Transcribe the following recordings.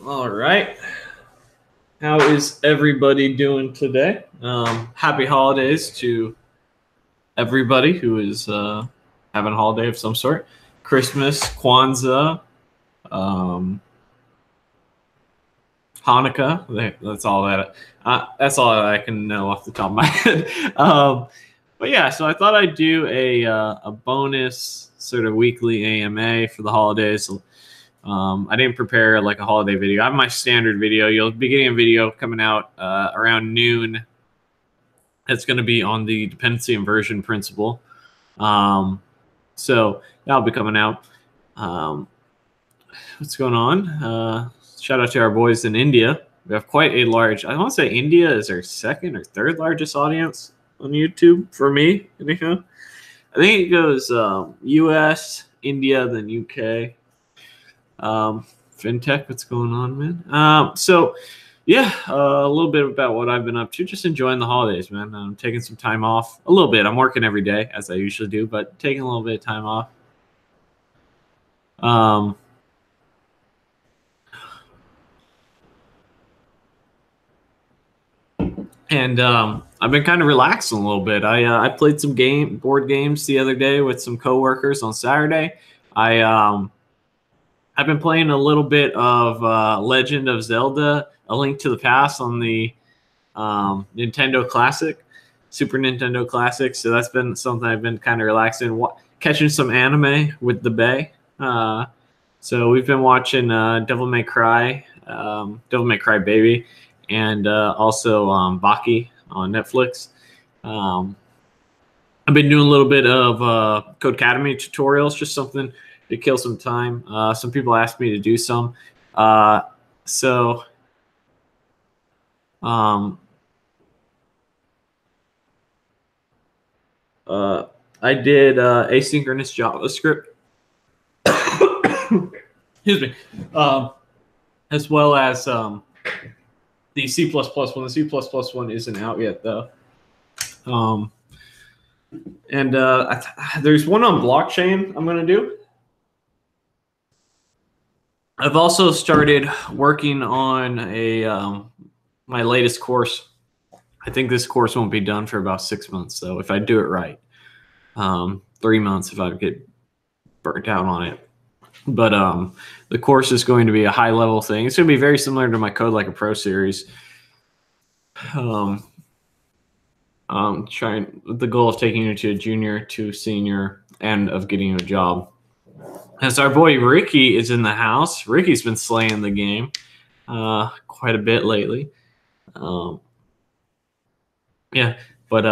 All right. How is everybody doing today? Happy holidays to everybody who is having a holiday of some sort. Christmas, Kwanzaa, um, Hanukkah. That's all that I can know off the top of my head. But yeah, so I thought I'd do a bonus sort of weekly AMA for the holidays. I didn't prepare like a holiday video. I have my standard video. You'll be getting a video coming out around noon. It's going to be on the dependency inversion principle. So that'll be coming out. What's going on? Shout out to our boys in India. We have quite a large, I want to say India is our second or third largest audience on YouTube for me. Anyhow. I think it goes US, India, then UK. Fintech, what's going on, man? So yeah, a little bit about what I've been up to. Just enjoying the holidays, man. I'm taking some time off. A little bit. I'm working every day as I usually do, but taking a little bit of time off. And I've been kind of relaxing a little bit. I played some board games the other day with some coworkers on Saturday. I've been playing a little bit of Legend of Zelda: A Link to the Past on the Nintendo Classic, Super Nintendo Classic. So that's been something I've been kind of relaxing, catching some anime with the Bay. So we've been watching Devil May Cry Baby, and also Baki on Netflix. I've been doing a little bit of Codecademy tutorials, just something to kill some time. Some people asked me to do some. I did asynchronous JavaScript. Excuse me. As well as the C++ one. The C++ one isn't out yet, though. There's one on blockchain I'm going to do. I've also started working on my latest course. I think this course won't be done for about 6 months, though, if I do it right. 3 months if I get burnt out on it. But the course is going to be a high-level thing. It's going to be very similar to my Code Like a Pro series. Trying with the goal of taking you to a junior to senior and of getting you a job. As our boy Ricky is in the house. Ricky's been slaying the game quite a bit lately. Yeah, but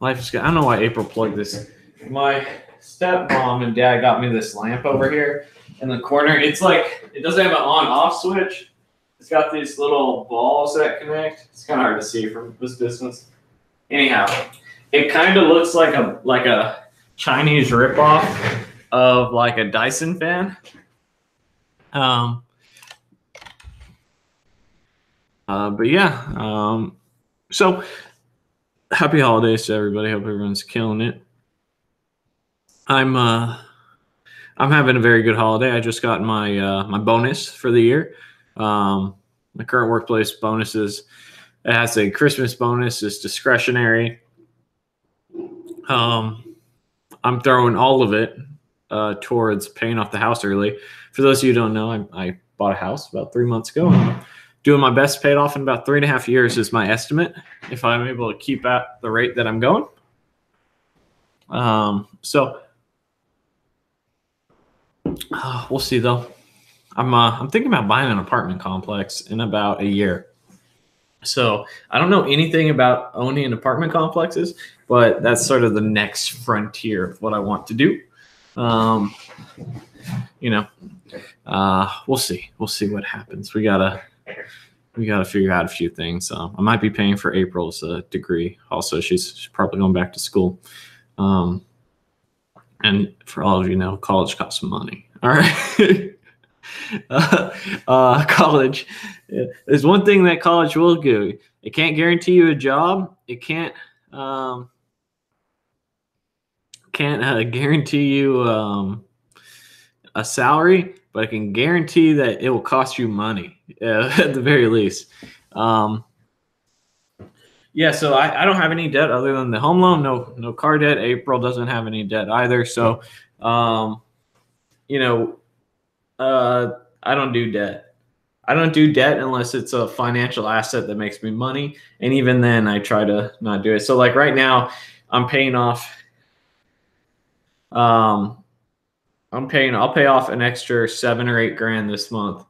life is good. I don't know why April plugged this. My stepmom and dad got me this lamp over here in the corner. It's like, it doesn't have an on-off switch. It's got these little balls that connect. It's kind of hard to see from this distance. Anyhow, it kind of looks like a Chinese ripoff of like a Dyson fan. But yeah, so happy holidays to everybody. Hope everyone's killing it. I'm having a very good holiday. I just got my my bonus for the year. My current workplace bonuses, it has a Christmas bonus. It's discretionary. I'm throwing all of it towards paying off the house early. For those of you who don't know, I bought a house about 3 months ago. I'm doing my best to pay it off in about 3.5 years is my estimate, if I'm able to keep at the rate that I'm going. So we'll see though. I'm thinking about buying an apartment complex in about a year. So I don't know anything about owning apartment complexes, but that's sort of the next frontier of what I want to do. We'll see. We'll see what happens. We gotta figure out a few things. I might be paying for April's degree. Also, she's probably going back to school. And for all of you know, college costs some money. All right. College. There's one thing that college will do. It can't guarantee you a job. It can't guarantee you a salary, but I can guarantee that it will cost you money at the very least. Yeah, so I don't have any debt other than the home loan. No car debt. April doesn't have any debt either. So, you know, I don't do debt. I don't do debt unless it's a financial asset that makes me money. And even then, I try to not do it. So, like right now, I'm paying off. I'll pay off an extra $7 or $8 grand this month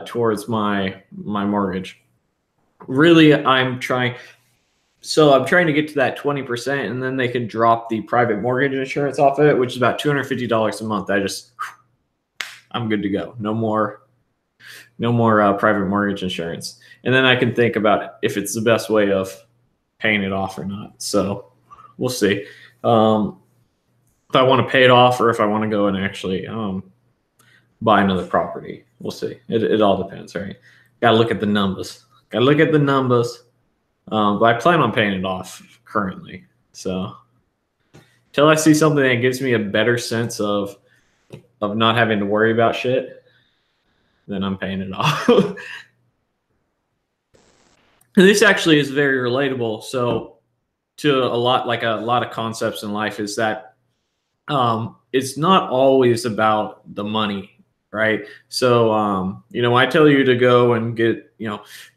towards my mortgage. Really, I'm trying to get to that 20%, and then they can drop the private mortgage insurance off of it, which is about $250 a month. I'm good to go. No more private mortgage insurance. And then I can think about if it's the best way of paying it off or not. So we'll see. If I want to pay it off or if I want to go and actually buy another property. We'll see. It all depends, right? Got to look at the numbers. But I plan on paying it off currently. So until I see something that gives me a better sense of not having to worry about shit, then I'm paying it off. And this actually is very relatable. So to a lot of concepts in life is that it's not always about the money, right? So, I tell you to go and get,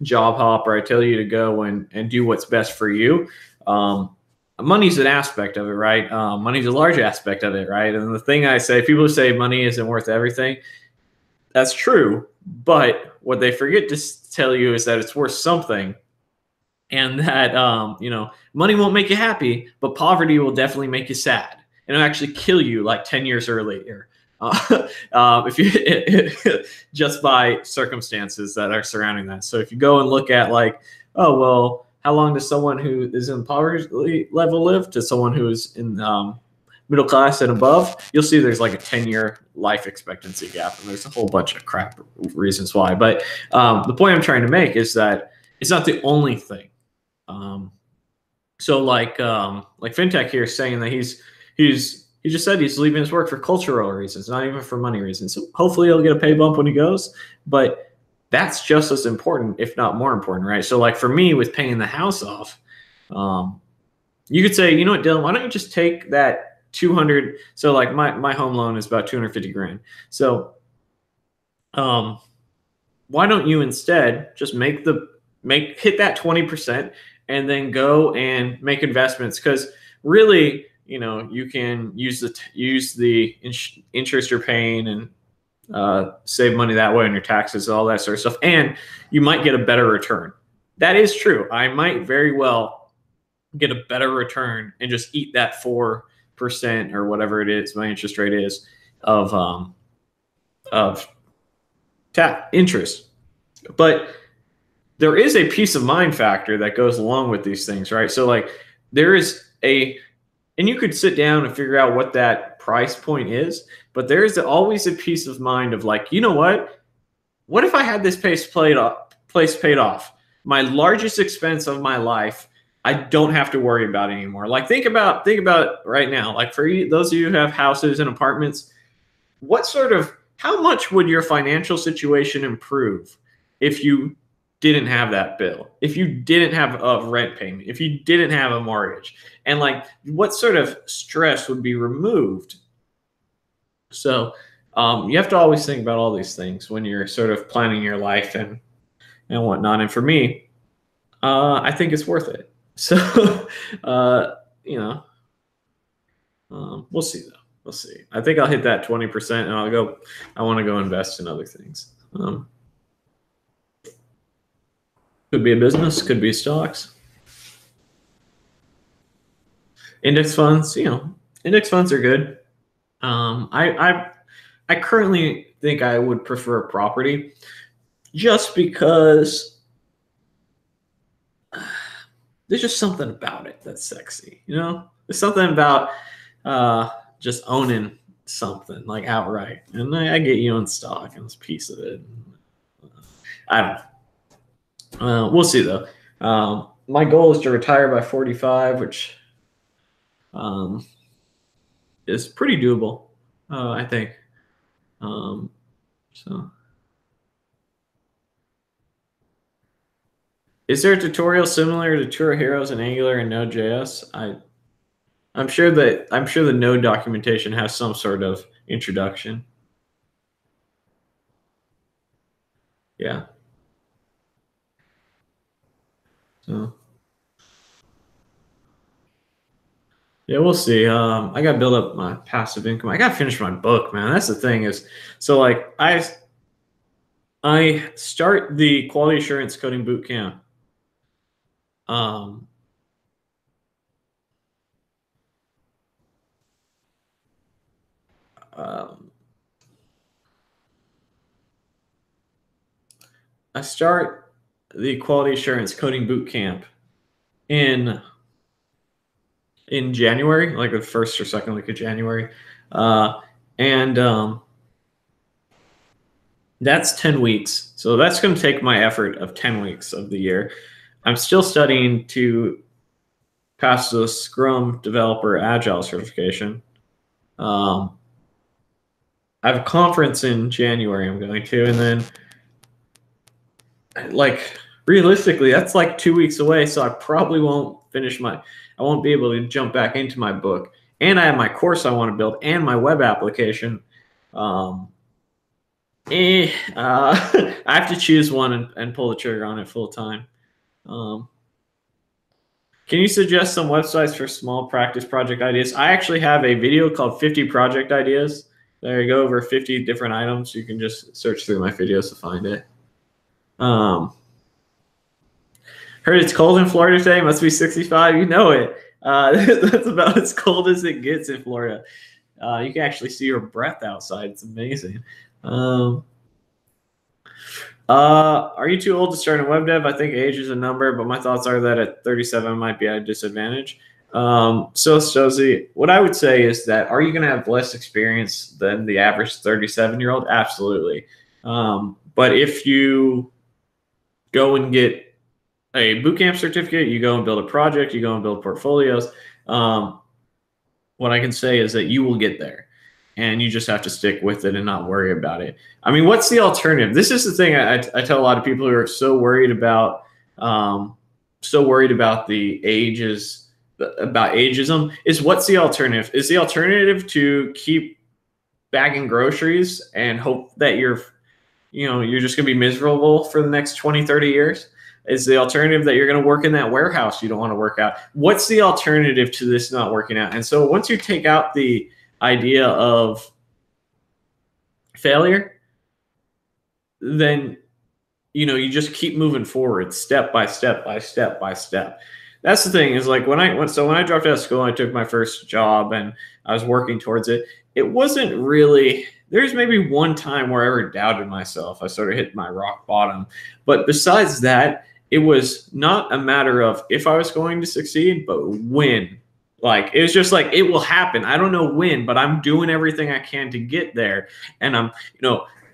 job hop, or I tell you to go and do what's best for you. Money's an aspect of it, right? Money's a large aspect of it, right? And the thing I say, people say money isn't worth everything. That's true. But what they forget to tell you is that it's worth something. And that, money won't make you happy, but poverty will definitely make you sad. And it'll actually kill you like 10 years earlier. If you just by circumstances that are surrounding that. So if you go and look at like, oh, well, how long does someone who is in poverty level live to someone who is in middle class and above, you'll see there's like a 10-year life expectancy gap. And there's a whole bunch of crap reasons why. But the point I'm trying to make is that it's not the only thing. So like FinTech here is saying that he just said he's leaving his work for cultural reasons, not even for money reasons. So hopefully he'll get a pay bump when he goes, but that's just as important, if not more important, right? So like for me with paying the house off, you could say, you know what, Dylan, why don't you just take that 200? So like my home loan is about 250 grand. So why don't you instead just hit that 20% and then go and make investments? Because really, you can use the interest you're paying and save money that way on your taxes, all that sort of stuff, and you might get a better return. That is true. I might very well get a better return and just eat that 4% or whatever it is my interest rate is of interest. But there is a peace of mind factor that goes along with these things, right? So like and you could sit down and figure out what that price point is, but there is always a peace of mind of like, you know what? What if I had this place paid off? My largest expense of my life, I don't have to worry about it anymore. Like think about right now. Like for those of you who have houses and apartments, how much would your financial situation improve if you didn't have that bill, if you didn't have a rent payment, if you didn't have a mortgage, and like what sort of stress would be removed? So you have to always think about all these things when you're sort of planning your life and whatnot. And for me, I think it's worth it. So we'll see though. We'll see. I think I'll hit that 20% and I want to go invest in other things. Could be a business, could be stocks. Index funds, index funds are good. I currently think I would prefer property just because there's just something about it that's sexy. There's something about just owning something like outright. And I get you in stock and it's a piece of it. I don't know. We'll see though. My goal is to retire by 45, which is pretty doable, I think. So, is there a tutorial similar to Tour Heroes in Angular and Node.js? I'm sure the Node documentation has some sort of introduction. Yeah. So yeah, we'll see. I got to build up my passive income. I got to finish my book, man. That's the thing is, so like I start the quality assurance coding boot camp. Um, I start the quality assurance coding boot camp in January, like the first or second week of January, and that's 10 weeks. So that's going to take my effort of 10 weeks of the year. I'm still studying to pass the Scrum Developer Agile certification. I have a conference in January I'm going to, and then like realistically, that's like 2 weeks away. So I probably won't I won't be able to jump back into my book. And I have my course I want to build and my web application. I have to choose one and pull the trigger on it full time. Can you suggest some websites for small practice project ideas? I actually have a video called 50 Project Ideas. There you go, over 50 different items. You can just search through my videos to find it. Heard it's cold in Florida today. Must be 65. You know it. That's about as cold as it gets in Florida. You can actually see your breath outside. It's amazing. Are you too old to start in web dev? I think age is a number, but my thoughts are that at 37 I might be at a disadvantage. So Stozy, what I would say is that are you going to have less experience than the average 37-year-old? Absolutely. But if you go and get a bootcamp certificate, you go and build a project, you go and build portfolios, what I can say is that you will get there. And you just have to stick with it and not worry about it. I mean, what's the alternative? This is the thing I tell a lot of people who are so worried about the ages, about ageism, is what's the alternative? Is the alternative to keep bagging groceries and hope that you're just going to be miserable for the next 20, 30 years? Is the alternative that you're going to work in that warehouse you don't want to work out? What's the alternative to this not working out? And so once you take out the idea of failure, then you just keep moving forward step by step by step by step. That's the thing is like when I dropped out of school, I took my first job and I was working towards it. It wasn't really, there's maybe one time where I ever doubted myself. I sort of hit my rock bottom. But besides that, it was not a matter of if I was going to succeed, but when. Like, it was just like, it will happen. I don't know when, but I'm doing everything I can to get there. And I'm,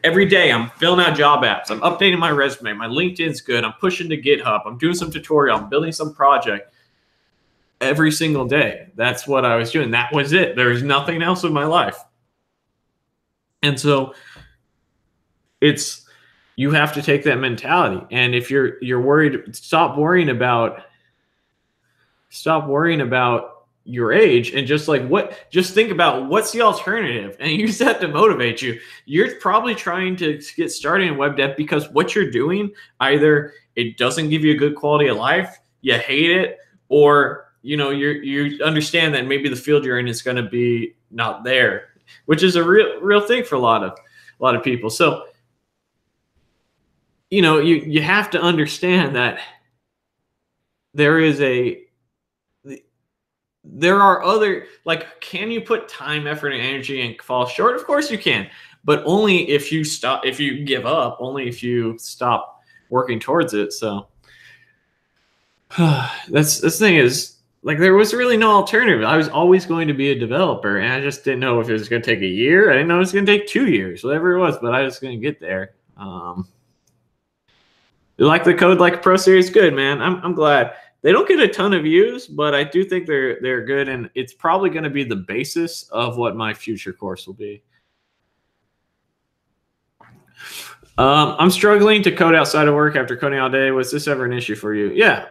every day I'm filling out job apps. I'm updating my resume. My LinkedIn's good. I'm pushing to GitHub. I'm doing some tutorial. I'm building some project every single day. That's what I was doing. That was it. There was nothing else in my life. And so you have to take that mentality. And if you're worried, stop worrying about your age and just think about what's the alternative and use that to motivate you. You're probably trying to get started in web dev because what you're doing, either it doesn't give you a good quality of life, you hate it, or you understand that maybe the field you're in is going to be not there, which is a real thing for a lot of people. So you have to understand that there are other, can you put time, effort, and energy and fall short? Of course you can, but only if you give up, only if you stop working towards it. So that's the thing is, there was really no alternative. I was always going to be a developer, and I just didn't know if it was going to take a year. I didn't know it was going to take 2 years, whatever it was, but I was going to get there. Like the Code Like a Pro series, good, man. I'm glad. They don't get a ton of views, but I do think they're good, and it's probably going to be the basis of what my future course will be. I'm struggling to code outside of work after coding all day. Was this ever an issue for you? Yeah.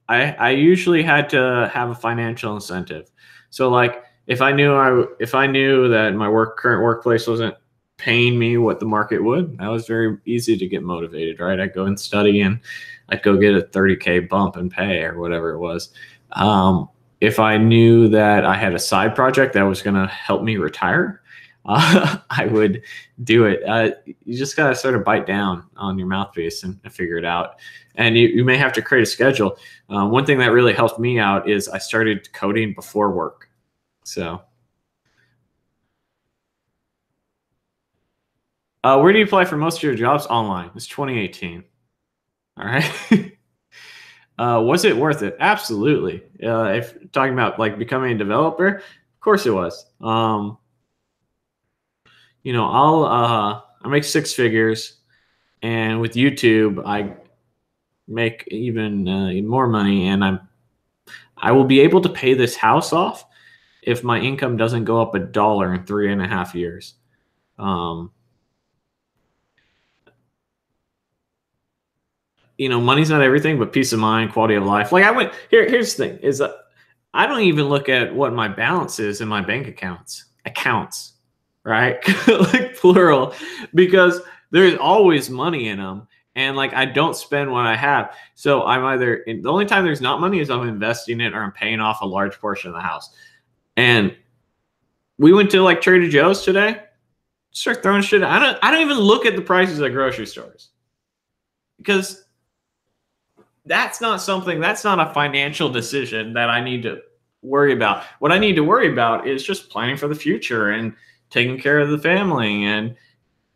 I usually had to have a financial incentive. So like if I knew that my current workplace wasn't paying me what the market would, that was very easy to get motivated, right? I'd go and study and I'd go get a 30K bump in pay or whatever it was. If I knew that I had a side project that was going to help me retire, I would do it. You just got to sort of bite down on your mouthpiece and figure it out. And you may have to create a schedule. One thing that really helped me out is I started coding before work. So where do you apply for most of your jobs? Online. It's 2018. All right. Was it worth it? Absolutely. If talking about like becoming a developer, of course it was. I make 6 figures, and with YouTube, I make even more money, and I will be able to pay this house off if my income doesn't go up $1 in 3.5 years. Money's not everything, but peace of mind, quality of life. Like here's the thing is I don't even look at what my balance is in my bank accounts, right? Like plural, because there's always money in them. And like, I don't spend what I have. So the only time there's not money is I'm investing it or I'm paying off a large portion of the house. And we went to like Trader Joe's today, start throwing shit. I don't even look at the prices at grocery stores, because that's not a financial decision that I need to worry about. What I need to worry about is just planning for the future and taking care of the family and,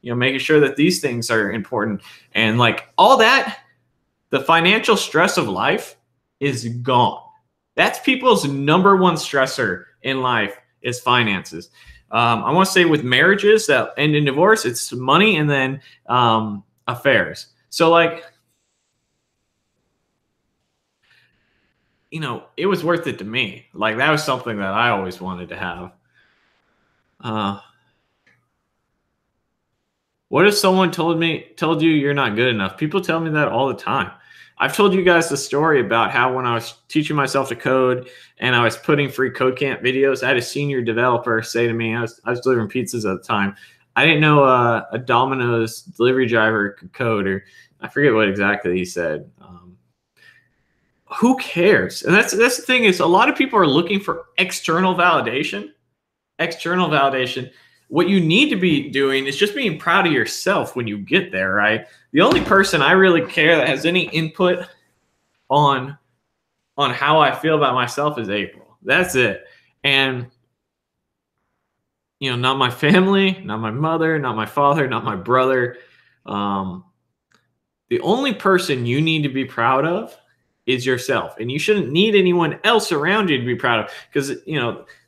making sure that these things are important. And like all that, the financial stress of life is gone. That's people's number one stressor in life is finances. I want to say with marriages that end in divorce, it's money and then affairs. So like, it was worth it to me. Like that was something that I always wanted to have. What if someone told you you're not good enough? People tell me that all the time. I've told you guys the story about how when I was teaching myself to code and I was putting free code camp videos, I had a senior developer say to me, I was delivering pizzas at the time. I didn't know a Domino's delivery driver could code, or I forget what exactly he said. Who cares? And that's the thing is a lot of people are looking for external validation. What you need to be doing is just being proud of yourself when you get there, right? The only person I really care that has any input on how I feel about myself is April. That's it. And not my family, not my mother, not my father, not my brother. The only person you need to be proud of is yourself. And you shouldn't need anyone else around you to be proud of, because,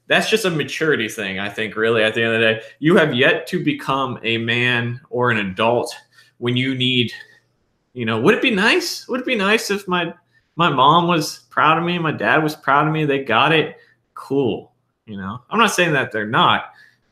that's just a maturity thing, I think, really, at the end of the day. You have yet to become a man or an adult when you need, would it be nice? Would it be nice if my mom was proud of me, my dad was proud of me, they got it? Cool. I'm not saying that they're not.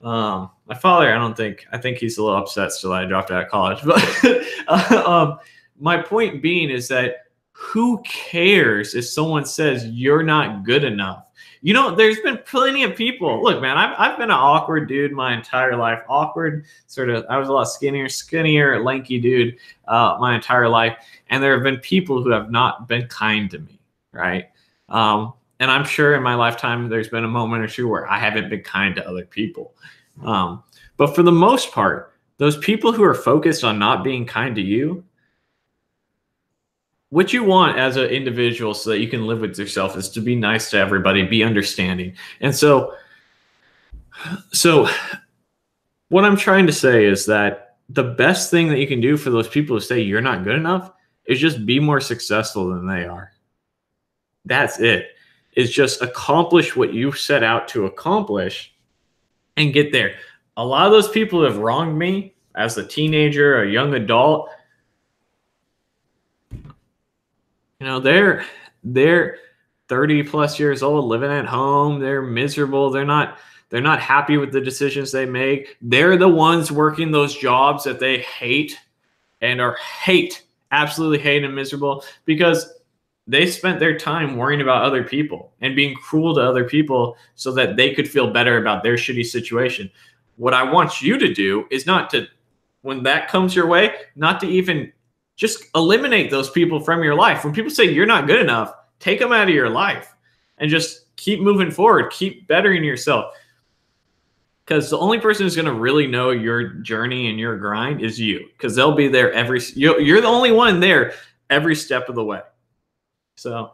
My father, I think he's a little upset still I dropped out of college. But my point being is that who cares if someone says you're not good enough? There's been plenty of people. Look, man, I've been an awkward dude my entire life. Awkward, sort of. I was a lot skinnier, lanky dude my entire life. And there have been people who have not been kind to me, right? And I'm sure in my lifetime there's been a moment or two where I haven't been kind to other people. But for the most part, those people who are focused on not being kind to you, what you want as an individual so that you can live with yourself is to be nice to everybody, be understanding. And so what I'm trying to say is that the best thing that you can do for those people who say you're not good enough is just be more successful than they are. That's it. It's just accomplish what you set out to accomplish and get there. A lot of those people who have wronged me as a teenager, a young adult, they're 30 plus years old, living at home. They're miserable. They're They're not happy with the decisions they make. They're the ones working those jobs that they hate and absolutely hate and miserable because they spent their time worrying about other people and being cruel to other people so that they could feel better about their shitty situation. What I want you to do is not to, when that comes your way, not to even just eliminate those people from your life. When people say you're not good enough, take them out of your life and just keep moving forward, keep bettering yourself. Because the only person who's going to really know your journey and your grind is you, because they'll be there you're the only one there every step of the way. So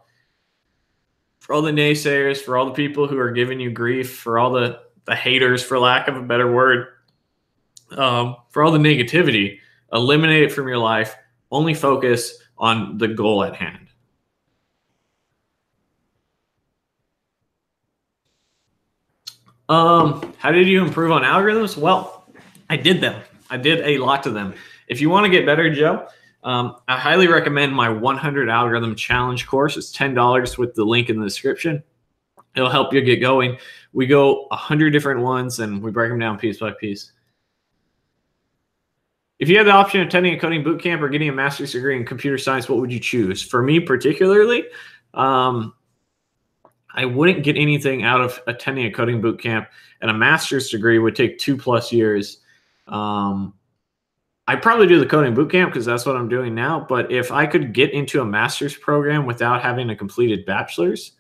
for all the naysayers, for all the people who are giving you grief, for all the haters, for lack of a better word, for all the negativity, eliminate it from your life. Only focus on the goal at hand. How did you improve on algorithms? Well, I did them. I did a lot of them. If you want to get better, Joe, I highly recommend my 100 algorithm challenge course. It's $10 with the link in the description. It'll help you get going. We go 100 different ones and we break them down piece by piece. If you had the option of attending a coding boot camp or getting a master's degree in computer science, what would you choose? For me particularly, I wouldn't get anything out of attending a coding boot camp, and a master's degree would take 2+ years. I'd probably do the coding boot camp because that's what I'm doing now. But if I could get into a master's program without having a completed bachelor's,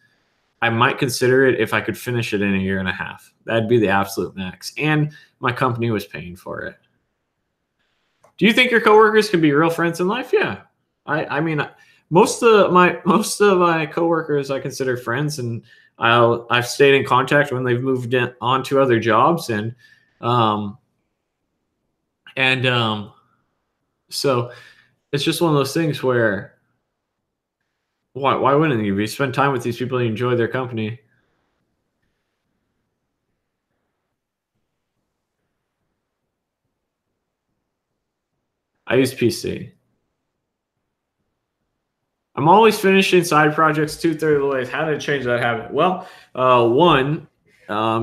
I might consider it if I could finish it in a year and a half. That'd be the absolute max. And my company was paying for it. Do you think your coworkers can be real friends in life? Yeah. I mean, most of my coworkers I consider friends, and I've stayed in contact when they've moved on to other jobs, and so it's just one of those things where why wouldn't you? You spend time with these people and you enjoy their company. I use PC. I'm always finishing side projects 2/3 of the way. How did I change that habit? Well, one,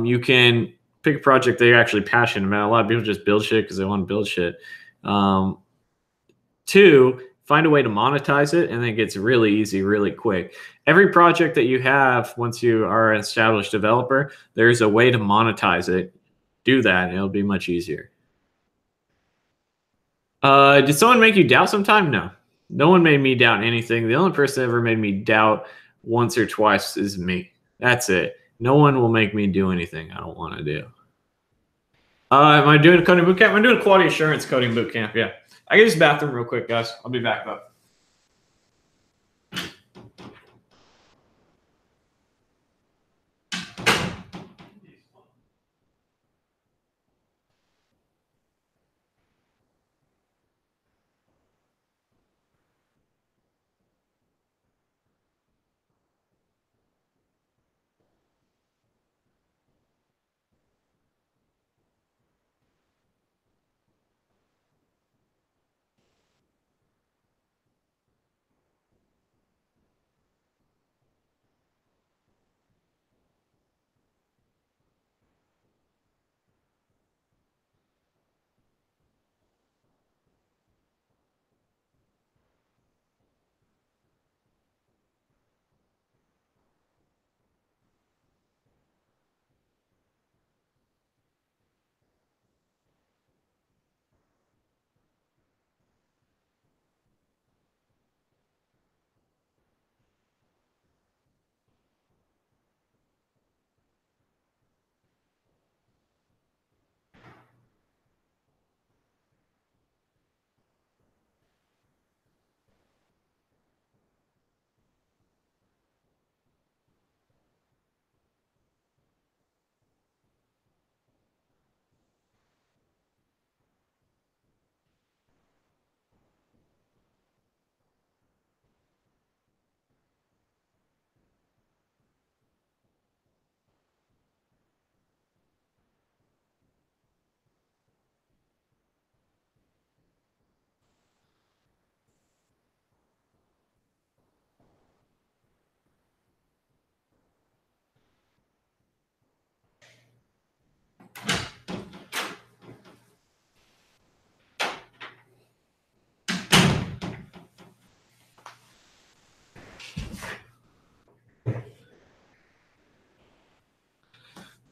you can pick a project that you're actually passionate about. A lot of people just build shit because they want to build shit. Two, find a way to monetize it, and then it gets really easy, really quick. Every project that you have, once you are an established developer, there's a way to monetize it. Do that, and it'll be much easier. Did someone make you doubt sometime? No. No one made me doubt anything. The only person that ever made me doubt once or twice is me. That's it. No one will make me do anything I don't want to do. Am I doing a coding boot camp? I'm doing a quality assurance coding boot camp. Yeah. I can use the bathroom real quick, guys. I'll be back up.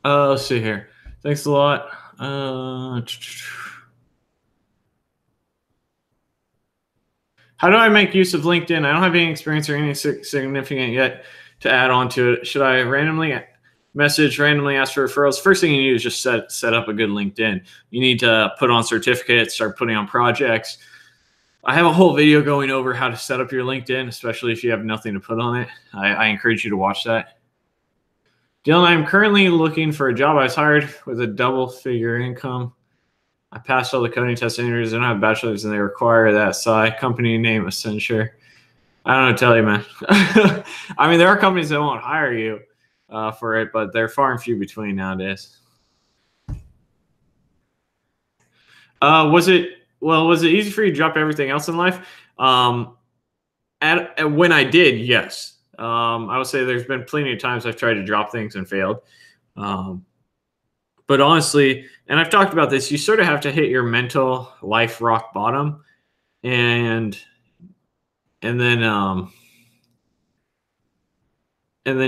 Let's see here. Thanks a lot. How do I make use of LinkedIn? I don't have any experience or anything significant yet to add on to it. Should I randomly ask for referrals? First thing you need is just set up a good LinkedIn. You need to put on certificates, start putting on projects. I have a whole video going over how to set up your LinkedIn, especially if you have nothing to put on it. I encourage you to watch that. Dylan, I'm currently looking for a job. I was hired with a double-figure income. I passed all the coding test interviews. I don't have a bachelor's, and they require that company name, Accenture. I don't know what to tell you, man. I mean, there are companies that won't hire you for it, but they're far and few between nowadays. Was it easy for you to drop everything else in life? When I did, yes. I would say there's been plenty of times I've tried to drop things and failed. But honestly, and I've talked about this, you sort of have to hit your mental life rock bottom, and then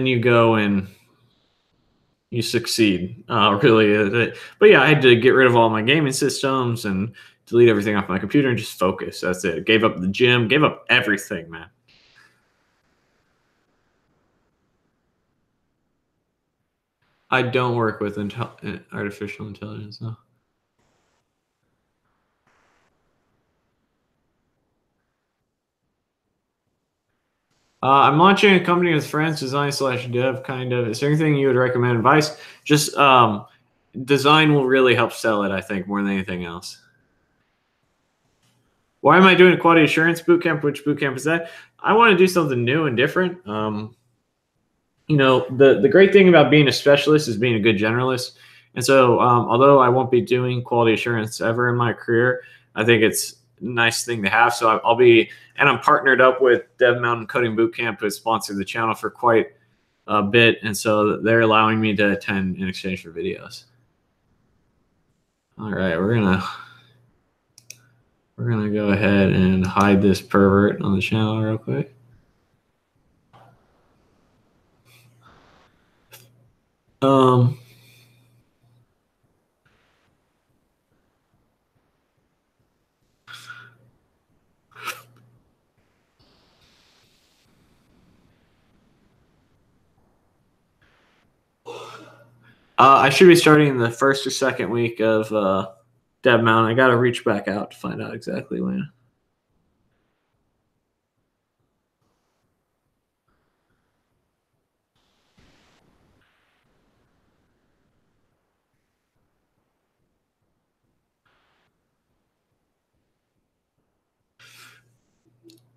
you go and you succeed. Really, but yeah, I had to get rid of all my gaming systems and delete everything off my computer and just focus. That's it. Gave up the gym, gave up everything, man. I don't work with artificial intelligence, no. I'm launching a company with friends, design/dev, kind of. Is there anything you would recommend? Advice? Just design will really help sell it, I think, more than anything else. Why am I doing a quality assurance bootcamp? Which bootcamp is that? I want to do something new and different. You know, the great thing about being a specialist is being a good generalist. And so, although I won't be doing quality assurance ever in my career, I think it's a nice thing to have. So I'll be, and I'm partnered up with Dev Mountain Coding Bootcamp, who has sponsored the channel for quite a bit. And so they're allowing me to attend in exchange for videos. All right, we're gonna go ahead and hide this pervert on the channel real quick. I should be starting the first or second week of Dev Mountain. I got to reach back out to find out exactly when.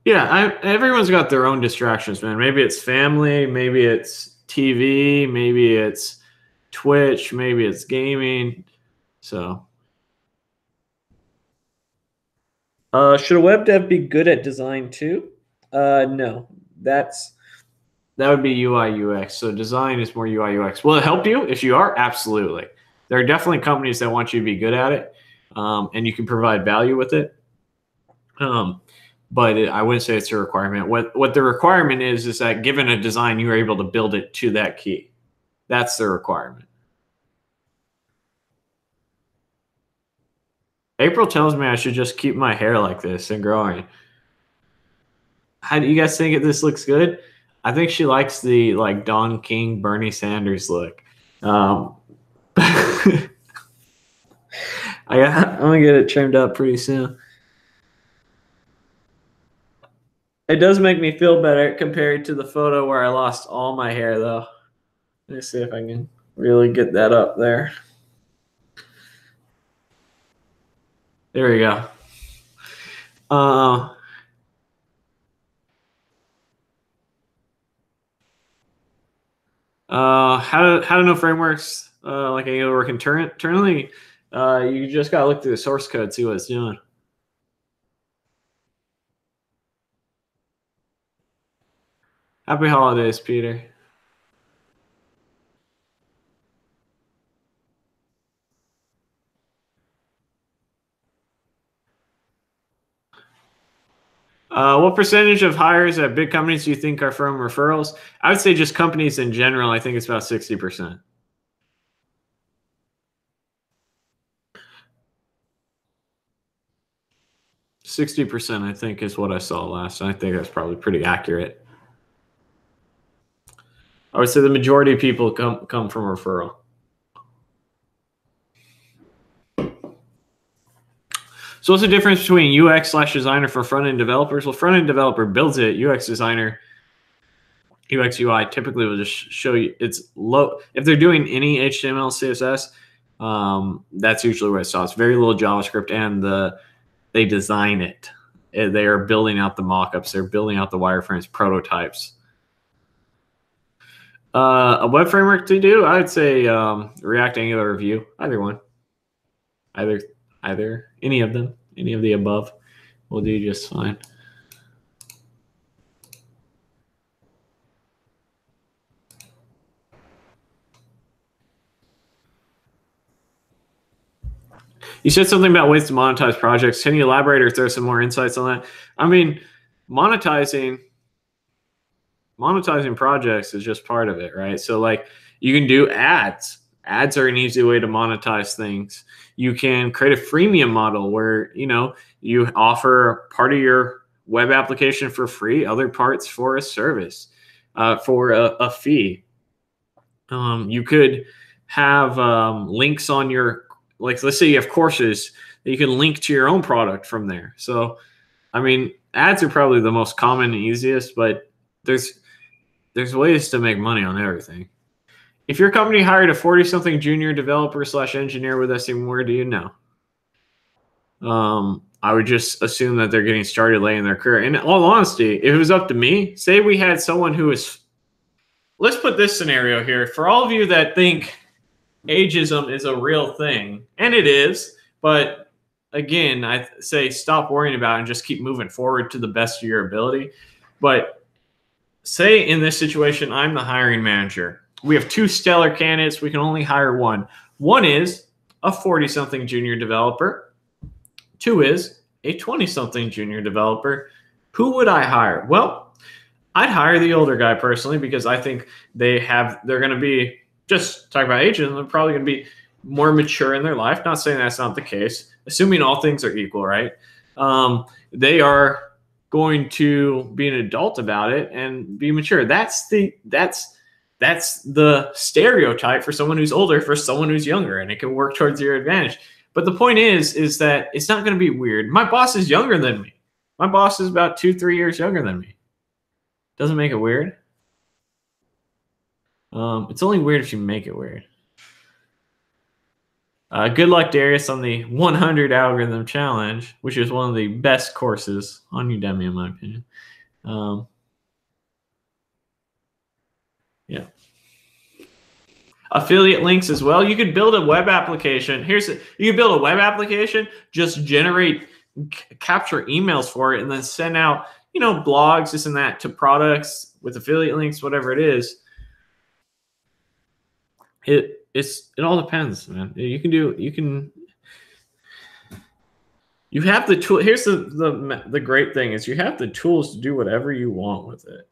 Yeah, everyone's got their own distractions, man. Maybe it's family, maybe it's TV, maybe it's Twitch, maybe it's gaming. So, should a web dev be good at design too? No, that would be UI UX. So design is more UI UX. Will it help you? If you are, absolutely. There are definitely companies that want you to be good at it, and you can provide value with it. But I wouldn't say it's a requirement. What the requirement is that given a design, you are able to build it to that key. That's the requirement. April tells me I should just keep my hair like this and growing. How do you guys think this looks good? I think she likes the like Don King, Bernie Sanders look. I'm gonna get it trimmed up pretty soon. It does make me feel better compared to the photo where I lost all my hair, though. Let me see if I can really get that up there. There we go. How to know frameworks like Angular work internally? You just gotta look through the source code, see what it's doing. Happy holidays, Peter. What percentage of hires at big companies do you think are from referrals? I would say just companies in general. I think it's about 60%. 60%, I think, is what I saw last. I think that's probably pretty accurate. I would say the majority of people come from referral. So what's the difference between UX/designer for front-end developers? Well, front-end developer builds it. UX designer, UX UI typically will just show you it's low. If they're doing any HTML, CSS, that's usually what I saw. It's very little JavaScript, and they design it. They are building out the mockups. They're building out the wireframes, prototypes. A web framework to do, I would say React, Angular, Vue, either one. Either any of them, any of the above will do just fine. You said something about ways to monetize projects. Can you elaborate or throw some more insights on that? I mean, monetizing projects is just part of it, right? So like you can do ads. Ads are an easy way to monetize things. You can create a freemium model where, you know, you offer part of your web application for free, other parts for a service, for a fee. You could have links on your, like, let's say you have courses that you can link to your own product from there. So, I mean, ads are probably the most common and easiest, but there's ways to make money on everything. If your company hired a 40-something junior developer/engineer with us, where do you know? I would just assume that they're getting started late in their career. In all honesty, if it was up to me, say we had someone who is, let's put this scenario here. For all of you that think ageism is a real thing, and it is, but again, I say stop worrying about it and just keep moving forward to the best of your ability. But say in this situation, I'm the hiring manager. We have 2 stellar candidates. We can only hire one. One is a 40-something junior developer. 2 is a 20-something junior developer. Who would I hire? Well, I'd hire the older guy personally because I think they're going to be, just talking about ageism, they're probably going to be more mature in their life. Not saying that's not the case. Assuming all things are equal, right? They are going to be an adult about it and be mature. That's the stereotype for someone who's older for someone who's younger, and it can work towards your advantage. But the point is that it's not going to be weird. My boss is younger than me. My boss is about 2-3 years younger than me. Doesn't make it weird. It's only weird if you make it weird. Good luck, Darius, on the 100 algorithm challenge, which is one of the best courses on Udemy, in my opinion. Yeah. Affiliate links as well. You could build a web application. You could build a web application, just capture emails for it, and then send out, you know, blogs, this and that, to products with affiliate links, whatever it is. It all depends, man. You have the tool. Here's the great thing is you have the tools to do whatever you want with it.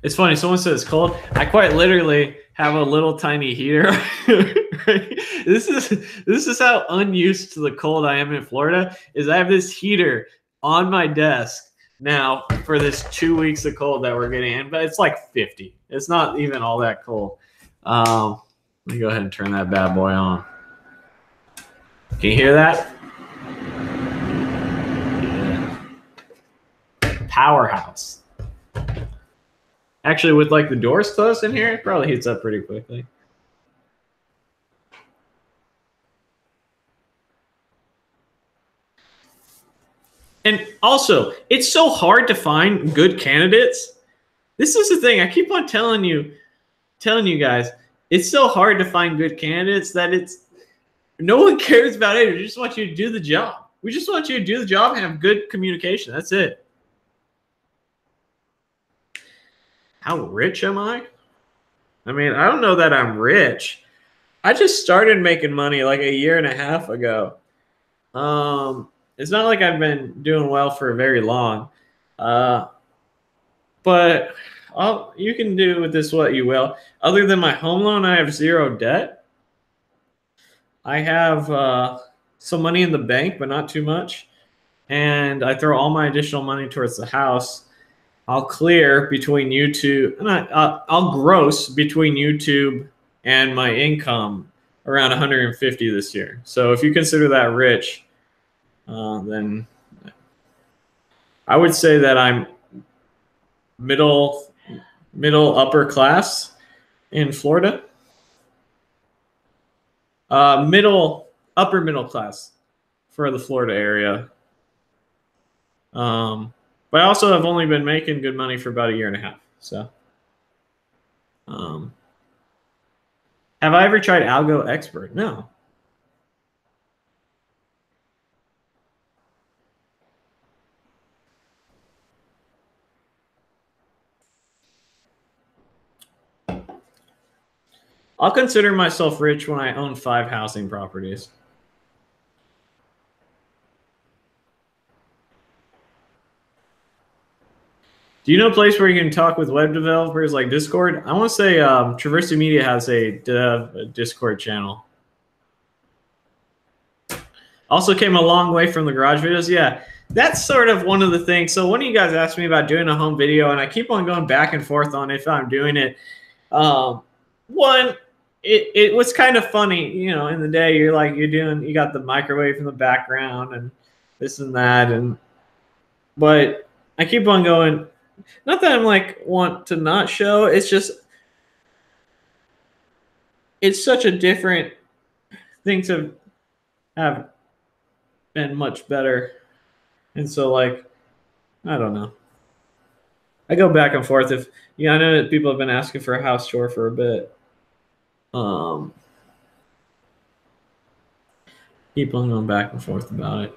It's funny. Someone says it's cold. I quite literally have a little tiny heater. Right? This is how unused to the cold I am in Florida. Is I have this heater on my desk now for this 2 weeks of cold that we're getting in, but it's like 50. It's not even all that cold. Let me go ahead and turn that bad boy on. Can you hear that? Yeah. Powerhouse. Actually, with like the doors closed in here, it probably heats up pretty quickly. And also, it's so hard to find good candidates. This is the thing I keep on telling you guys. It's so hard to find good candidates that no one cares about it. We just want you to do the job. We just want you to do the job and have good communication. That's it. How rich am I? I mean, I don't know that I'm rich. I just started making money like a year and a half ago. It's not like I've been doing well for very long, but you can do with this what you will. Other than my home loan, I have zero debt. I have some money in the bank, but not too much. And I throw all my additional money towards the house. I'll clear between YouTube, and I'll gross between YouTube and my income around 150 this year. So if you consider that rich, then I would say that I'm middle upper class in Florida. Upper middle class for the Florida area. But I also have only been making good money for about a year and a half. So, have I ever tried Algo Expert? No. I'll consider myself rich when I own 5 housing properties. Do you know a place where you can talk with web developers like Discord? I want to say Traversing Media has a Discord channel. Also came a long way from the garage videos. Yeah, that's sort of one of the things. So one of you guys asked me about doing a home video, and I keep on going back and forth on if I'm doing it. One, it was kind of funny, you know, in the day you got the microwave in the background and this and that, but I keep on going. Not that I'm like want to not show. It's just it's such a different thing to have been much better, and so like I don't know. I go back and forth. I know that people have been asking for a house tour for a bit. Keep on going back and forth about it.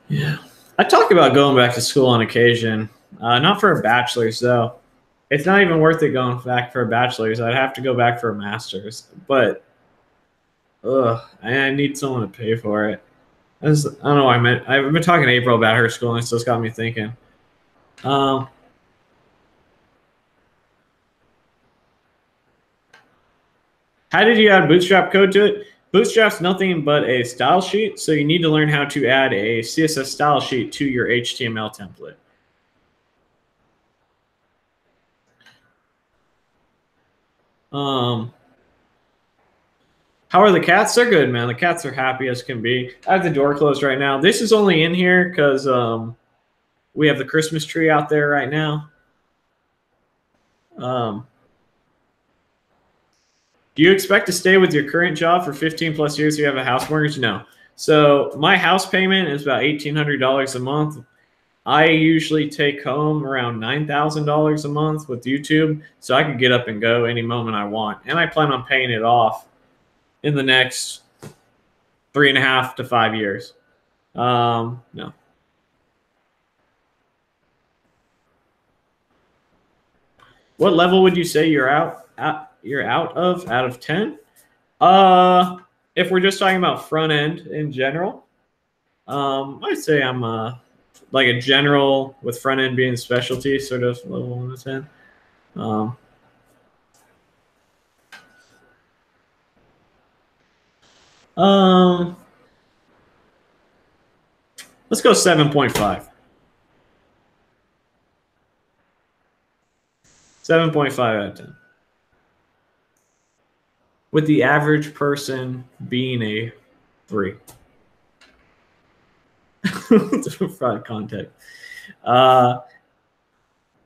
Yeah. I talk about going back to school on occasion. Not for a bachelor's, though. It's not even worth it going back for a bachelor's. I'd have to go back for a master's. But, I need someone to pay for it. I don't know what I meant. I've been talking to April about her school, and it's just got me thinking. How did you add Bootstrap code to it? Bootstrap's nothing but a style sheet, so you need to learn how to add a CSS style sheet to your HTML template. How are the cats? They're good, man. The cats are happy as can be. I have the door closed right now. This is only in here because we have the Christmas tree out there right now. Do you expect to stay with your current job for 15 plus years if you have a house mortgage? No. So my house payment is about $1,800 a month. I usually take home around $9,000 a month with YouTube, so I can get up and go any moment I want. And I plan on paying it off in the next 3.5 to 5 years. No. What level would you say you're out of 10? If we're just talking about front end in general, I'd say I'm like a general with front end being specialty, sort of level 1 to 10. Let's go 7.5. 7.5 out of 10. With the average person being a 3. For context.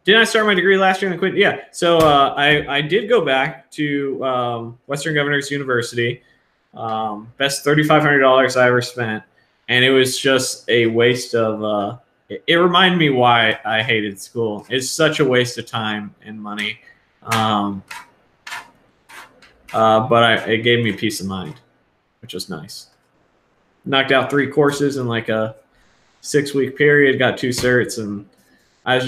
Didn't I start my degree last year and quit? Yeah. So I did go back to Western Governors University. Best $3,500 I ever spent, and it was just a waste of. It reminded me why I hated school. It's such a waste of time and money, but it gave me peace of mind, which was nice. Knocked out 3 courses in like a 6-week period. Got 2 certs, and I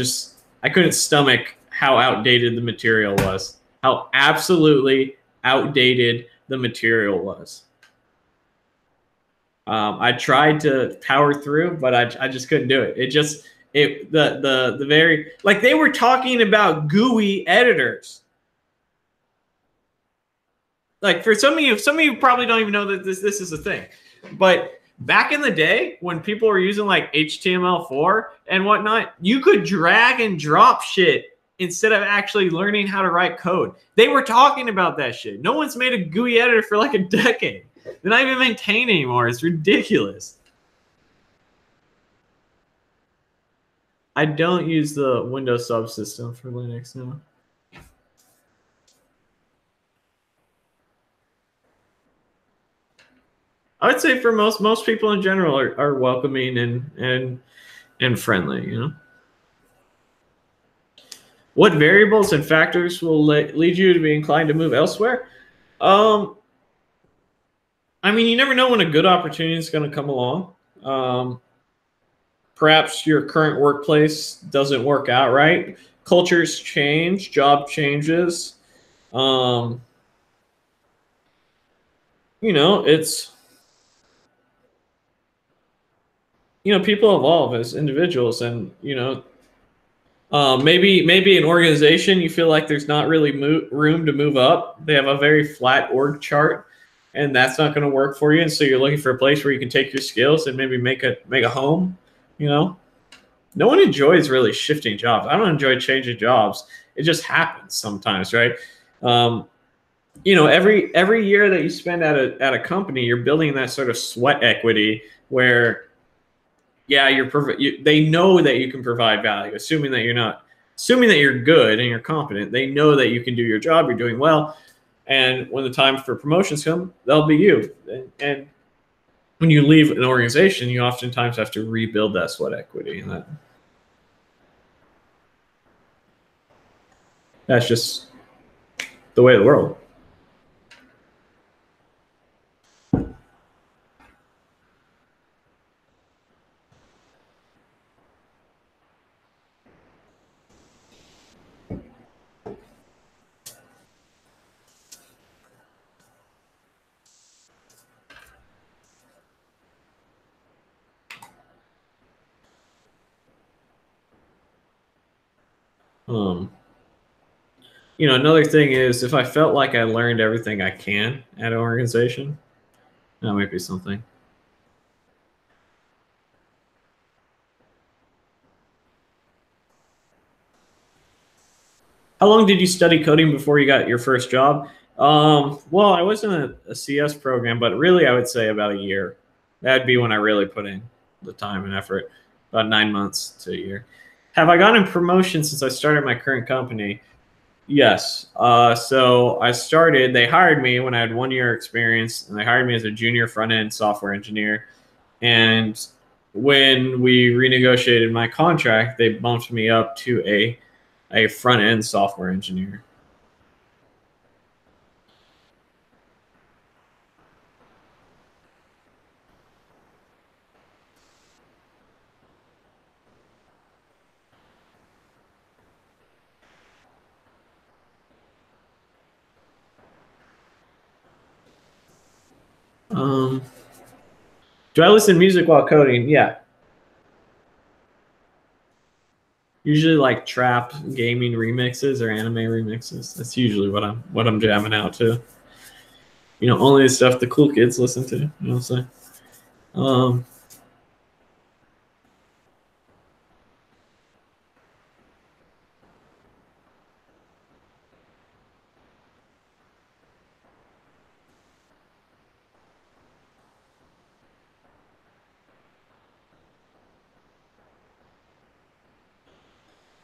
couldn't stomach how outdated the material was. How absolutely outdated the material was. I tried to power through, but I just couldn't do it. The very, like, they were talking about GUI editors. Like, for some of you probably don't even know that this is a thing. But back in the day when people were using like HTML4 and whatnot, you could drag and drop shit instead of actually learning how to write code. They were talking about that shit. No one's made a GUI editor for like a decade. They're not even maintained anymore. It's ridiculous. I don't use the Windows subsystem for Linux now. I would say for most people in general are welcoming and friendly, you know. What variables and factors will lead you to be inclined to move elsewhere? I mean, you never know when a good opportunity is going to come along. Perhaps your current workplace doesn't work out right. Cultures change, job changes. You know, people evolve as individuals, and maybe an organization you feel like there's not really room to move up. They have a very flat org chart, and that's not going to work for you. And so you're looking for a place where you can take your skills and maybe make a home. You know, no one enjoys really shifting jobs. I don't enjoy changing jobs. It just happens sometimes, right? Every year that you spend at a company, you're building that sort of sweat equity where, yeah, they know that you can provide value, assuming that you're good and you're competent. They know that you can do your job, you're doing well, and when the time for promotions come, they'll be you. And when you leave an organization, you oftentimes have to rebuild that sweat equity, and that's just the way of the world. Another thing is, if I felt like I learned everything I can at an organization, that might be something. How long did you study coding before you got your first job? Well, I was in a CS program, but really I would say about a year. That'd be when I really put in the time and effort, about 9 months to a year. Have I gotten promotion since I started my current company? Yes. So they hired me when I had 1 year experience, and they hired me as a junior front-end software engineer. And when we renegotiated my contract, they bumped me up to a front-end software engineer. Do I listen to music while coding? Yeah. Usually like trap gaming remixes or anime remixes. That's usually what I'm jamming out to. Only the stuff the cool kids listen to. You know what I'm saying?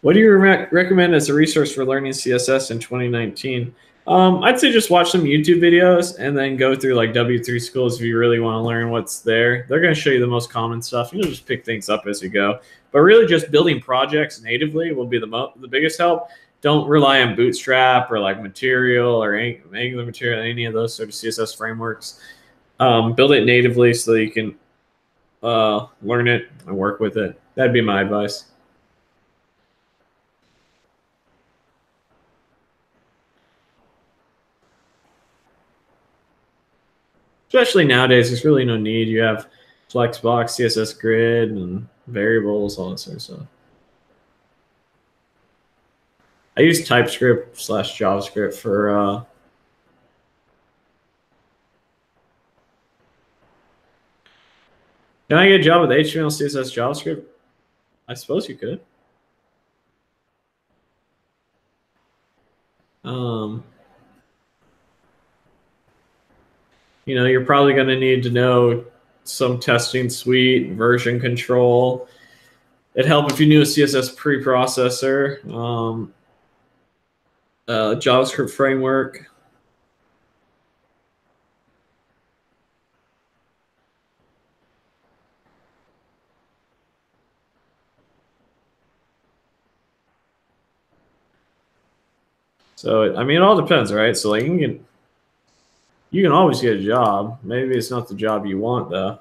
What do you recommend as a resource for learning CSS in 2019? I'd say just watch some YouTube videos and then go through like W3 schools if you really want to learn what's there. They're going to show you the most common stuff. You'll just pick things up as you go. But really, just building projects natively will be the biggest help. Don't rely on Bootstrap or like Material or Angular Material, any of those sort of CSS frameworks. Build it natively so that you can learn it and work with it. That'd be my advice. Especially nowadays, there's really no need. You have Flexbox, CSS Grid, and variables, all that sort of stuff. I use TypeScript / JavaScript for. Can I get a job with HTML, CSS, JavaScript? I suppose you could. You're probably going to need to know some testing suite, version control. It'd help if you knew a CSS preprocessor, JavaScript framework. So I mean, it all depends, right? So like you can always get a job. Maybe it's not the job you want though.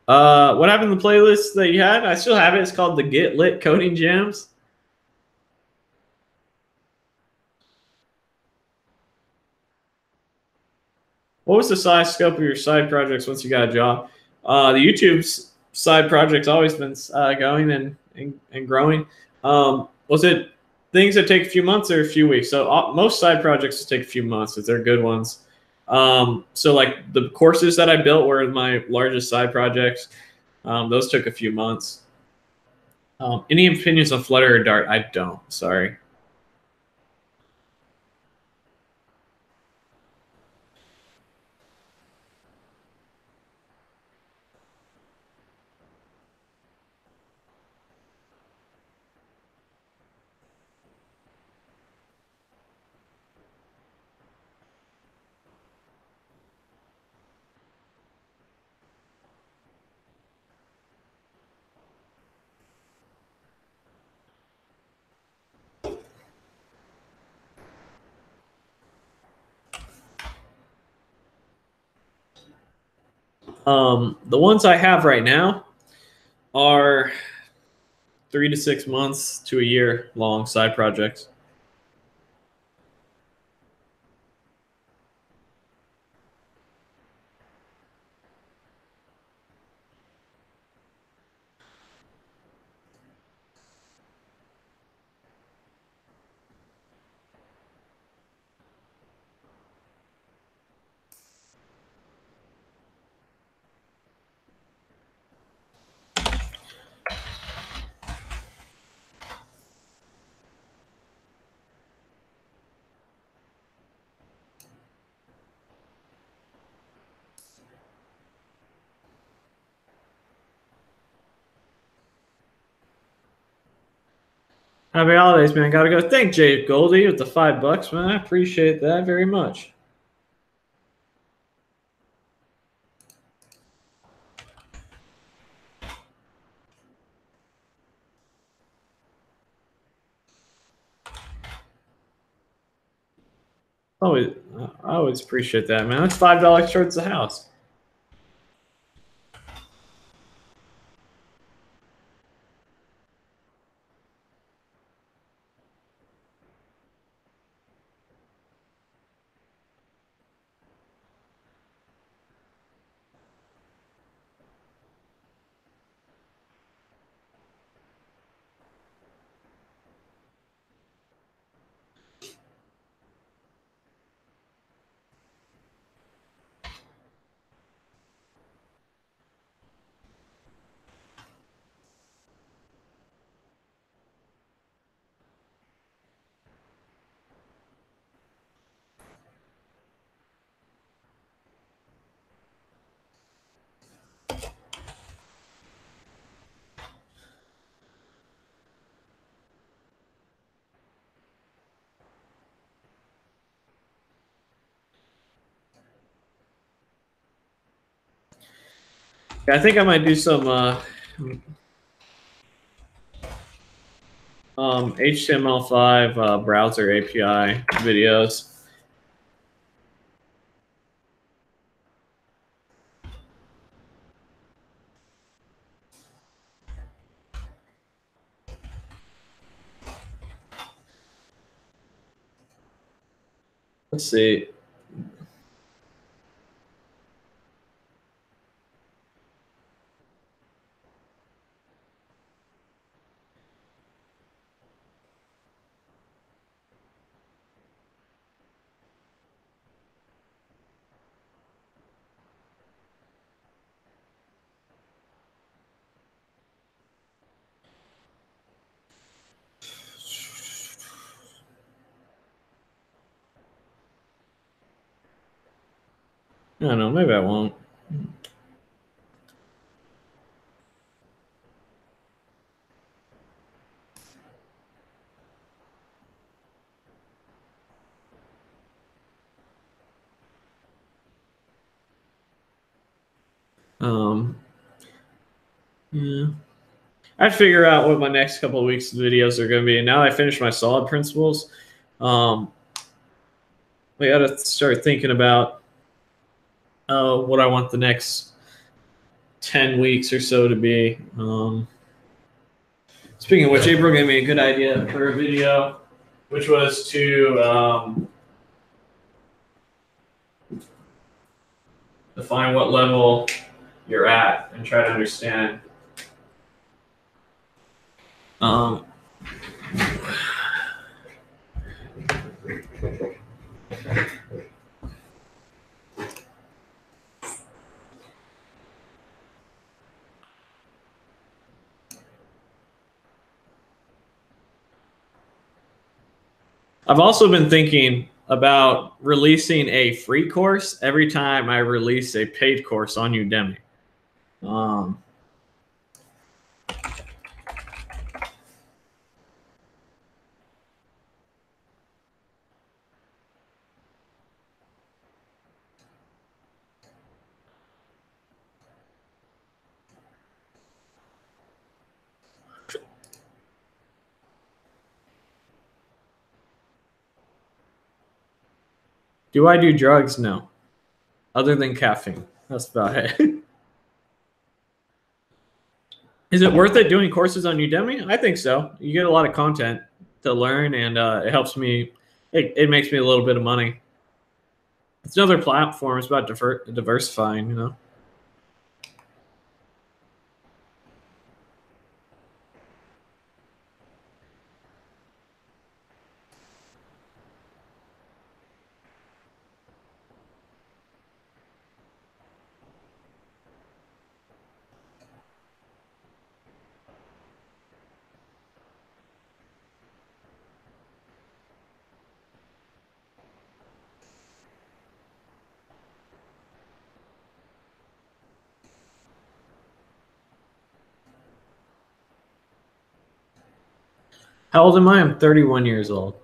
What happened to the playlist that you had? I still have it. It's called the Get Lit Coding Jams. What was the size scope of your side projects once you got a job? The YouTube's side project's always been going and growing. Was it things that take a few months or a few weeks? So most side projects take a few months if they're good ones. So like the courses that I built were my largest side projects. Those took a few months. Any opinions on Flutter or Dart? I don't. Sorry. The ones I have right now are 3 to 6 months to a year long side projects. Happy holidays, man. Gotta go. Thank Jay Goldie with the $5, man. I appreciate that very much. I always appreciate that, man. That's $5 towards the house. I think I might do some HTML5 browser API videos. Let's see. I don't know. Maybe I won't. Yeah. I have to figure out what my next couple of weeks of videos are going to be. And now I finished my solid principles. We got to start thinking about what I want the next 10 weeks or so to be. Speaking of which, April gave me a good idea for a video, which was to define what level you're at and try to understand. I've also been thinking about releasing a free course every time I release a paid course on Udemy. Do I do drugs? No. Other than caffeine. That's about it. Is it worth it doing courses on Udemy? I think so. You get a lot of content to learn, and it helps me. It makes me a little bit of money. It's another platform. It's about diversifying, you know. How old am I? I'm 31 years old.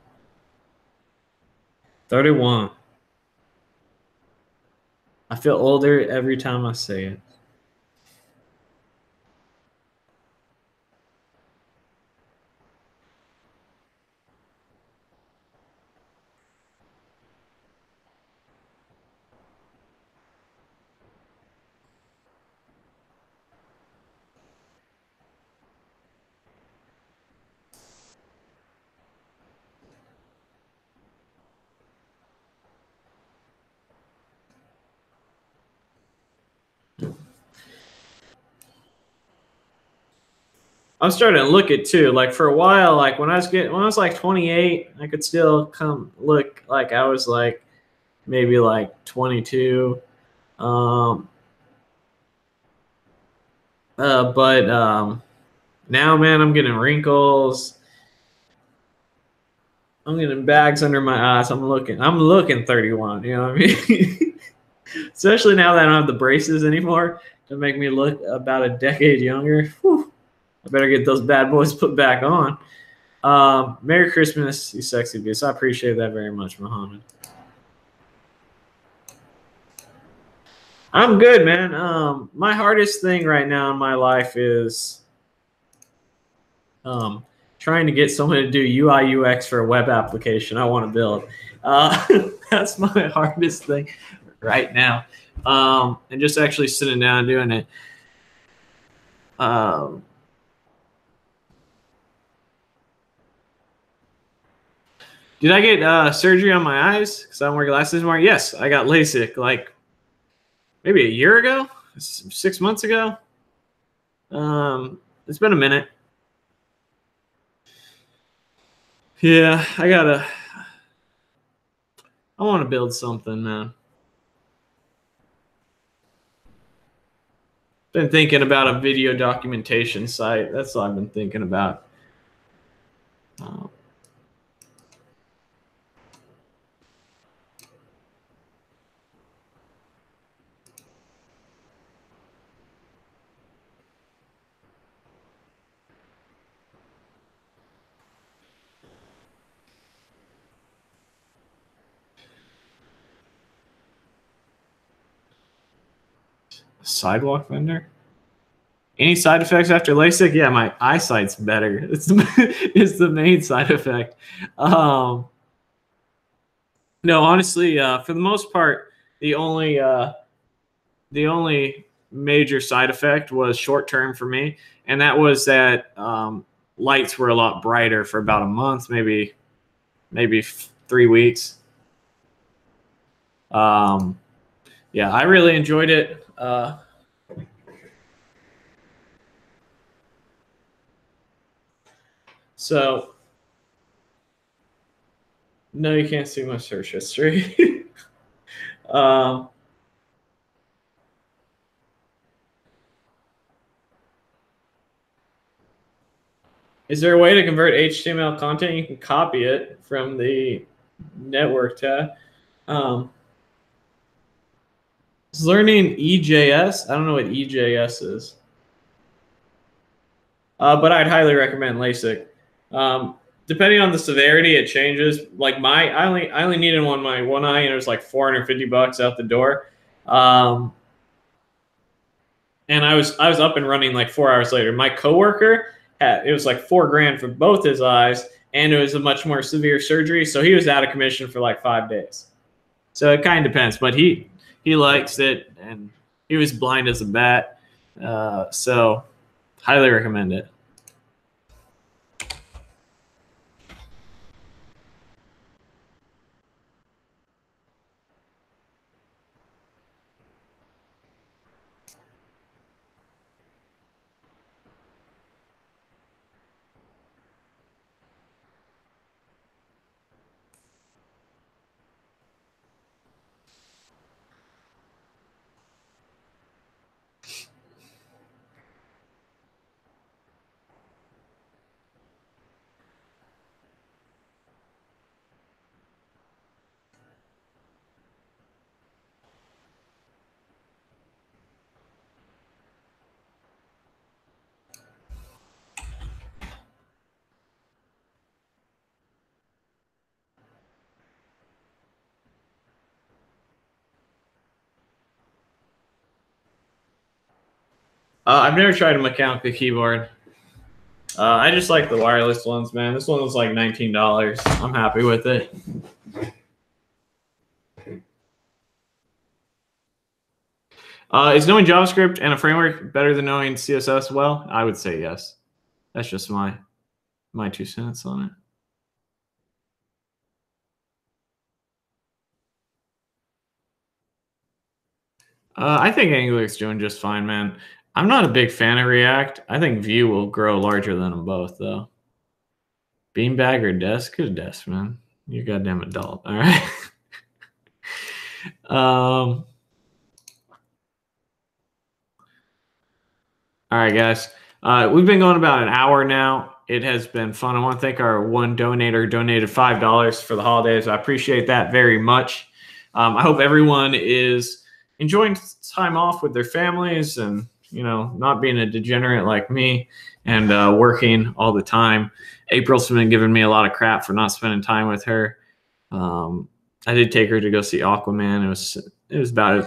31. I feel older every time I say it. I'm starting to look at too. Like for a while, like when I was like 28, I could still come look like I was like maybe like 22. But now, man, I'm getting wrinkles. I'm getting bags under my eyes. I'm looking 31. You know what I mean? Especially now that I don't have the braces anymore to make me look about a decade younger. Whew. I better get those bad boys put back on. Merry Christmas, you sexy beast. I appreciate that very much, Muhammad. I'm good, man. My hardest thing right now in my life is trying to get someone to do UI UX for a web application I want to build. That's my hardest thing right now. And just actually sitting down and doing it. Did I get surgery on my eyes because I don't wear glasses anymore? Yes, I got LASIK like maybe a year ago, 6 months ago. It's been a minute. Yeah, I want to build something, man. Been thinking about a video documentation site. That's what I've been thinking about. Sidewalk vendor? Any side effects after LASIK? Yeah, my eyesight's better. It's the main side effect. No, honestly, for the most part, the only major side effect was short term for me, and that was that lights were a lot brighter for about a month, maybe 3 weeks. Yeah, I really enjoyed it. So, no, you can't see my search history. Is there a way to convert HTML content? You can copy it from the network tab. Is learning EJS? I don't know what EJS is. But I'd highly recommend LASIK. Depending on the severity, it changes. Like I only needed my one eye, and it was like $450 out the door. And I was up and running like 4 hours later. My coworker it was like $4,000 for both his eyes, and it was a much more severe surgery, so he was out of commission for like 5 days. So it kind of depends, but he likes it, and he was blind as a bat. So highly recommend it. I've never tried a mechanical keyboard. I just like the wireless ones, man. This one was like $19. I'm happy with it. Is knowing JavaScript and a framework better than knowing CSS well? I would say yes. That's just my 2 cents on it. I think Angular's doing just fine, man. I'm not a big fan of React. I think Vue will grow larger than them both, though. Beanbag or desk? Good desk, man. You're a goddamn adult. All right. All right, guys. We've been going about an hour now. It has been fun. I want to thank our one donator donated $5 for the holidays. I appreciate that very much. I hope everyone is enjoying time off with their families and, not being a degenerate like me and working all the time. April's been giving me a lot of crap for not spending time with her. I did take her to go see Aquaman. It was about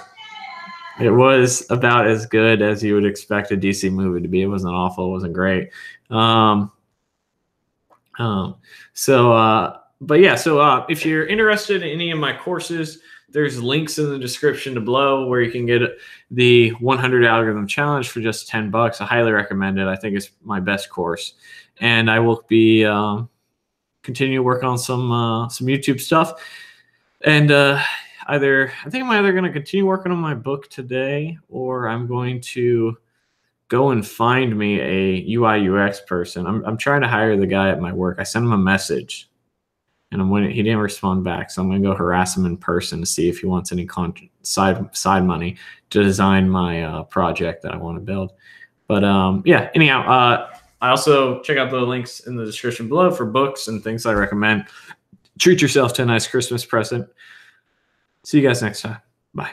It was about as good as you would expect a DC movie to be. It wasn't awful. It wasn't great. But yeah, so if you're interested in any of my courses, there's links in the description below where you can get the 100 algorithm challenge for just $10. I highly recommend it. I think it's my best course, and I will be continue working on some YouTube stuff. And I think I'm either going to continue working on my book today, or I'm going to go and find me a UI UX person. I'm trying to hire the guy at my work. I sent him a message, and he didn't respond back. So I'm going to go harass him in person to see if he wants any side money to design my project that I want to build. But yeah, anyhow, I also check out the links in the description below for books and things I recommend. Treat yourself to a nice Christmas present. See you guys next time. Bye.